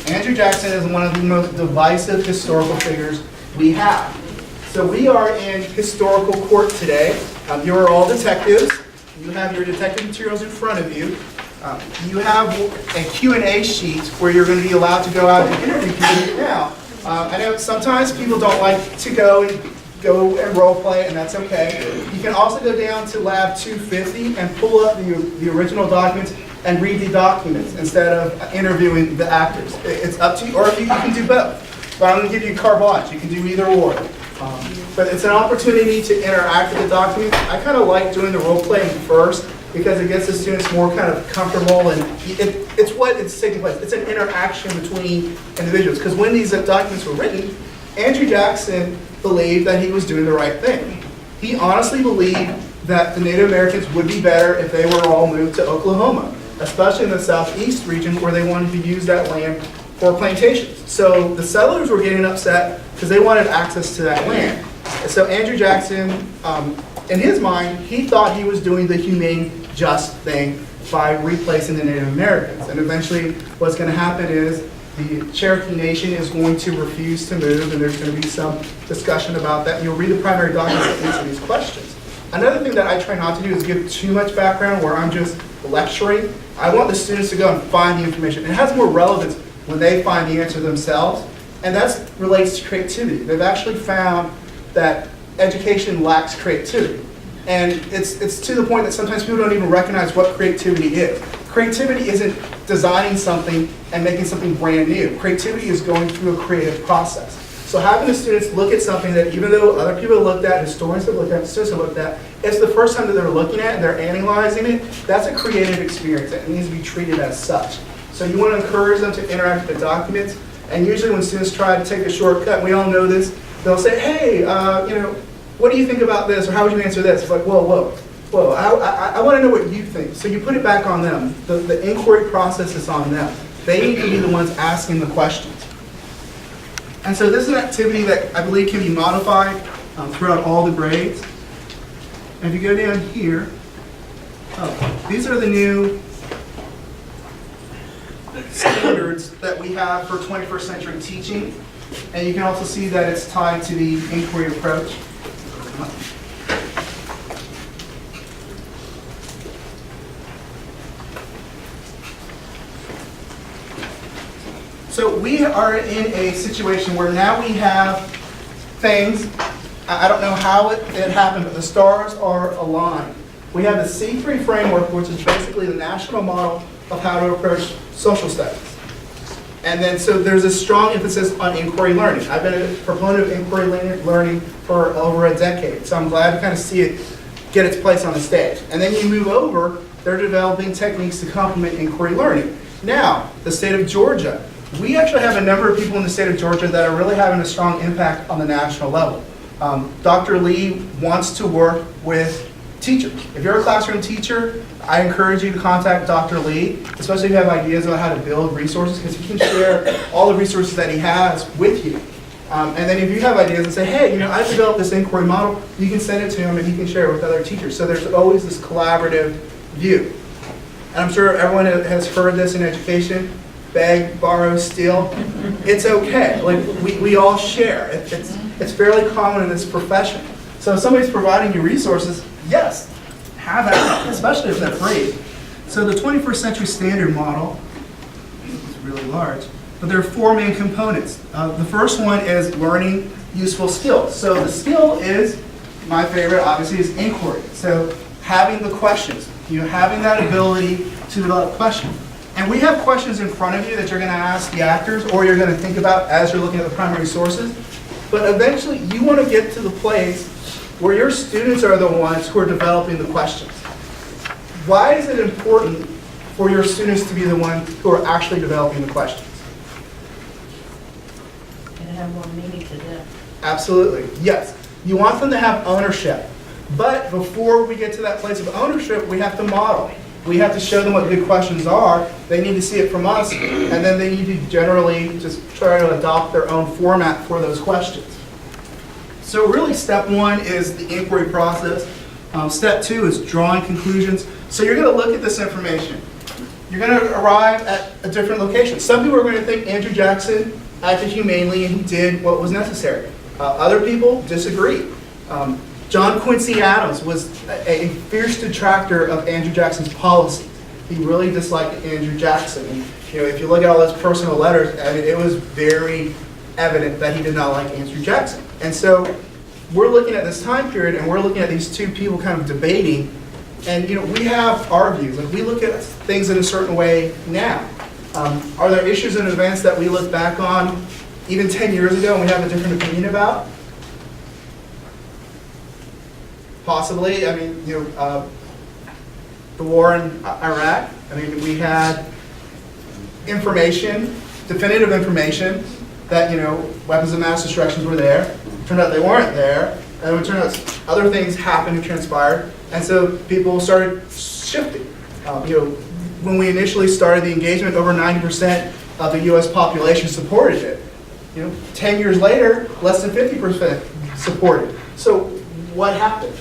Andrew Jackson is one of the most divisive historical figures we have. So we are in historical court today. You are all detectives. You have your detective materials in front of you. You have a Q&A sheet where you're going to be allowed to go out and interview people. Now, I know sometimes people don't like to go and role play, and that's okay. You can also go down to Lab 250 and pull up the original documents and read the documents instead of interviewing the actors. It's up to you, or you can do both. But I'm going to give you carte blanche. You can do either or. But it's an opportunity to interact with the documents. I kind of like doing the role playing first because it gets the students more kind of comfortable, and it's taking place. It's an interaction between individuals. Because when these documents were written, Andrew Jackson believed that he was doing the right thing. He honestly believed that the Native Americans would be better if they were all moved to Oklahoma, especially in the southeast region where they wanted to use that land for plantations. So the settlers were getting upset because they wanted access to that land. And so Andrew Jackson, in his mind, he thought he was doing the humane, just thing by replacing the Native Americans. And eventually what's going to happen is the Cherokee Nation is going to refuse to move, and there's going to be some discussion about that. You'll read the primary documents that answer these questions. Another thing that I try not to do is give too much background where I'm just lecturing. I want the students to go and find the information. It has more relevance when they find the answer themselves, and that relates to creativity. They've actually found that education lacks creativity. And it's to the point that sometimes people don't even recognize what creativity is. Creativity isn't designing something and making something brand new. Creativity is going through a creative process. So having the students look at something that even though other people have looked at, historians have looked at, students have looked at, it's the first time that they're looking at it and they're analyzing it, that's a creative experience that needs to be treated as such. So you want to encourage them to interact with the documents, and usually when students try to take a shortcut, we all know this, they'll say, hey, what do you think about this, or how would you answer this? It's like, whoa, I want to know what you think. So you put it back on them. The inquiry process is on them. They need to be the ones asking the questions. And so this is an activity that I believe can be modified throughout all the grades. And if you go down here, these are the new standards that we have for 21st century teaching. And you can also see that it's tied to the inquiry approach. So we are in a situation where now we have things, I don't know how it happened, but the stars are aligned. We have the C3 framework, which is basically the national model of how to approach social studies. And then so there's a strong emphasis on inquiry learning. I've been a proponent of inquiry learning for over a decade, so I'm glad to kind of see it get its place on the stage. And then you move over, they're developing techniques to complement inquiry learning. Now, the state of Georgia. We actually have a number of people in the state of Georgia that are really having a strong impact on the national level. Dr. Lee wants to work with teachers. If you're a classroom teacher, I encourage you to contact Dr. Lee, especially if you have ideas about how to build resources, because he can share all the resources that he has with you. And then if you have ideas and say, hey, I've developed this inquiry model, you can send it to him and he can share it with other teachers. So there's always this collaborative view. And I'm sure everyone has heard this in education. Beg, borrow, steal. It's okay. Like we all share. It's fairly common in this profession. So if somebody's providing you resources, yes, have at it, especially if they're free. So the 21st century standard model is really large, but there are four main components. The first one is learning useful skills. So the skill is, my favorite obviously, is inquiry. So having the questions, having that ability to develop questions. And we have questions in front of you that you're going to ask the actors or you're going to think about as you're looking at the primary sources. But eventually you want to get to the place where your students are the ones who are developing the questions. Why is it important for your students to be the ones who are actually developing the questions? And have more meaning to them. Absolutely, yes. You want them to have ownership. But before we get to that place of ownership, we have to model. We have to show them what good questions are. They need to see it from us, and then they need to generally just try to adopt their own format for those questions. So really step one is the inquiry process. Step two is drawing conclusions. So you're going to look at this information. you're going to arrive at a different location. Some people are going to think Andrew Jackson acted humanely and he did what was necessary. Other people disagree. John Quincy Adams was a fierce detractor of Andrew Jackson's policy. He really disliked Andrew Jackson. And, if you look at all his personal letters, I mean, it was very evident that he did not like Andrew Jackson. And so we're looking at this time period and we're looking at these two people kind of debating. And we have our views. Like, we look at things in a certain way now. Are there issues and events that we look back on even 10 years ago and we have a different opinion about? Possibly. I mean, the war in Iraq. I mean, we had information, definitive information, that weapons of mass destruction were there. It turned out they weren't there, and it turned out other things happened and transpired, and so people started shifting. When we initially started the engagement, over 90% of the U.S. population supported it. 10 years later, less than 50% supported. So what happened?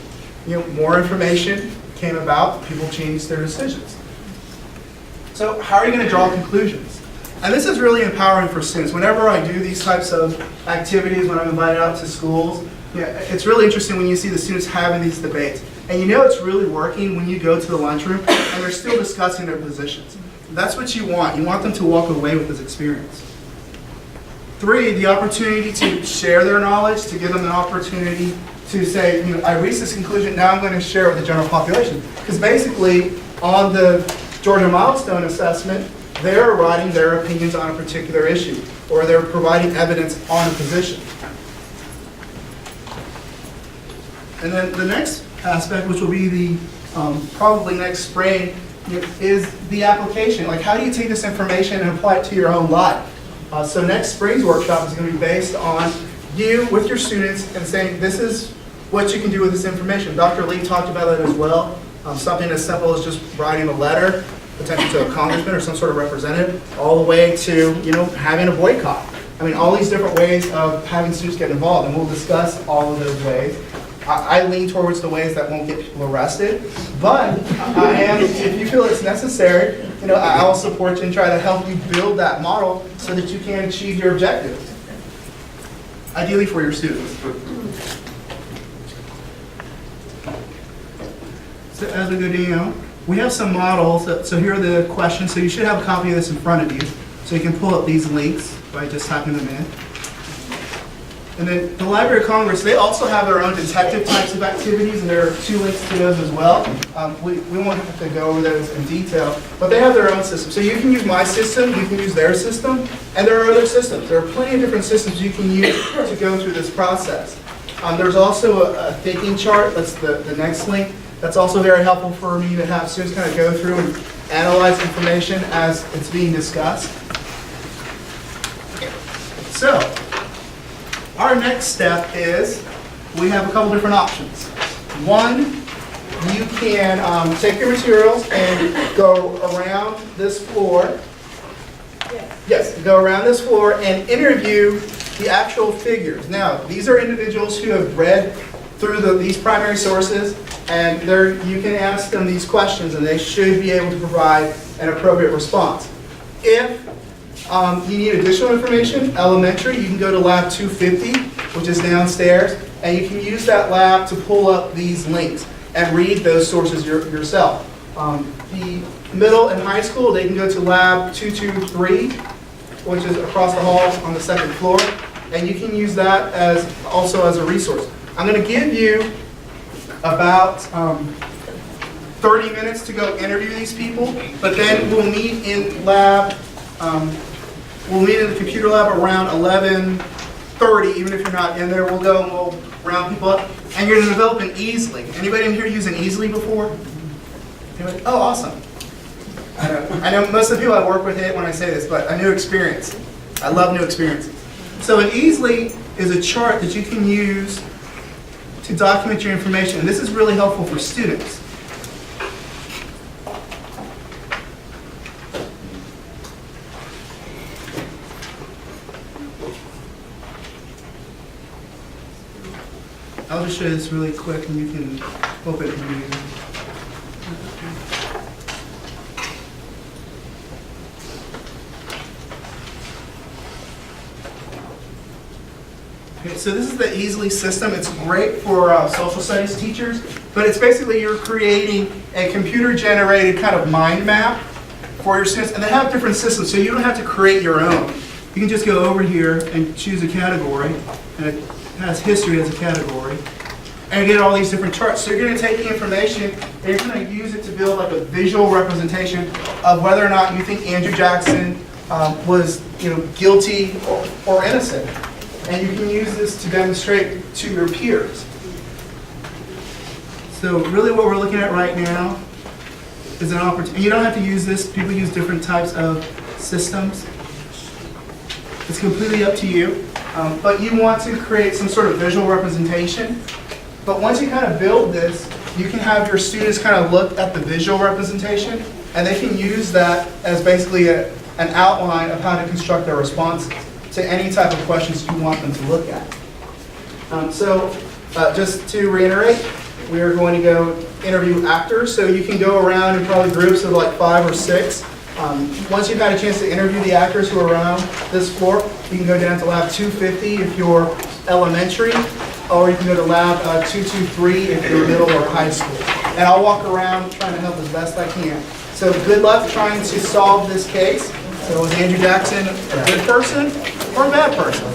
More information came about, people changed their decisions. So how are you going to draw conclusions? And this is really empowering for students. Whenever I do these types of activities, when I'm invited out to schools, it's really interesting when you see the students having these debates. And it's really working when you go to the lunchroom and they're still discussing their positions. That's what you want. You want them to walk away with this experience. 3, the opportunity to share their knowledge, to give them an opportunity to say, I reached this conclusion, now I'm going to share it with the general population. Because basically, on the Georgia Milestone Assessment, they're writing their opinions on a particular issue, or they're providing evidence on a position. And then the next aspect, which will be the probably next spring, is the application. Like, how do you take this information and apply it to your own life? So next spring's workshop is going to be based on you with your students and saying, this is what you can do with this information. Dr. Lee talked about that as well. Something as simple as just writing a letter, potentially to a congressman or some sort of representative, all the way to having a boycott. I mean, all these different ways of having students get involved, and we'll discuss all of those ways. I lean towards the ways that won't get people arrested, but if you feel it's necessary, I will support you and try to help you build that model so that you can achieve your objectives, ideally for your students. So as we go down, we have some models. So here are the questions. So you should have a copy of this in front of you. So you can pull up these links by just typing them in. And then the Library of Congress, they also have their own detective types of activities, and there are 2 links to those as well. We won't have to go over those in detail, but they have their own system. So you can use my system, you can use their system, and there are other systems. There are plenty of different systems you can use to go through this process. There's also a thinking chart, that's the next link. That's also very helpful for me to have students kind of go through and analyze information as it's being discussed. So, our next step is we have a couple different options. One, you can take your materials and go around this floor. Yes, go around this floor and interview the actual figures. Now, these are individuals who have read through these primary sources, and you can ask them these questions, and they should be able to provide an appropriate response. If you need additional information, elementary, you can go to Lab 250, which is downstairs, and you can use that lab to pull up these links and read those sources yourself. The middle and high school, they can go to Lab 223, which is across the hall on the 2nd floor, and you can use that also as a resource. I'm going to give you about 30 minutes to go interview these people, but then we'll meet in lab. We'll meet in the computer lab around 11:30, even if you're not in there. We'll go and we'll round people up. And you're going to develop an Easily. Anybody in here use an Easily before? Anybody? Oh, awesome. I know most of the people I work with hate when I say this, but a new experience. I love new experiences. So an Easily is a chart that you can use to document your information. And this is really helpful for students. I'll just show you this really quick and you can open it and use it. Okay, so this is the Easily system. It's great for social studies teachers, but it's basically you're creating a computer-generated kind of mind map for your students, and they have different systems, so you don't have to create your own. You can just go over here and choose a category, and it has history as a category, and you get all these different charts. So you're going to take the information and you're going to use it to build like a visual representation of whether or not you think Andrew Jackson was, guilty or innocent. And you can use this to demonstrate to your peers. So really what we're looking at right now is an opportunity. You don't have to use this. People use different types of systems. It's completely up to you. But you want to create some sort of visual representation. But once you kind of build this, you can have your students kind of look at the visual representation, and they can use that as basically an outline of how to construct their responses to any type of questions you want them to look at. Just to reiterate, we are going to go interview actors. So you can go around in probably groups of like 5 or 6. Once you've had a chance to interview the actors who are around this floor, you can go down to lab 250 if you're elementary, or you can go to lab 223 if you're middle or high school. And I'll walk around trying to help as best I can. So good luck trying to solve this case. So was Andrew Jackson a good person or a bad person?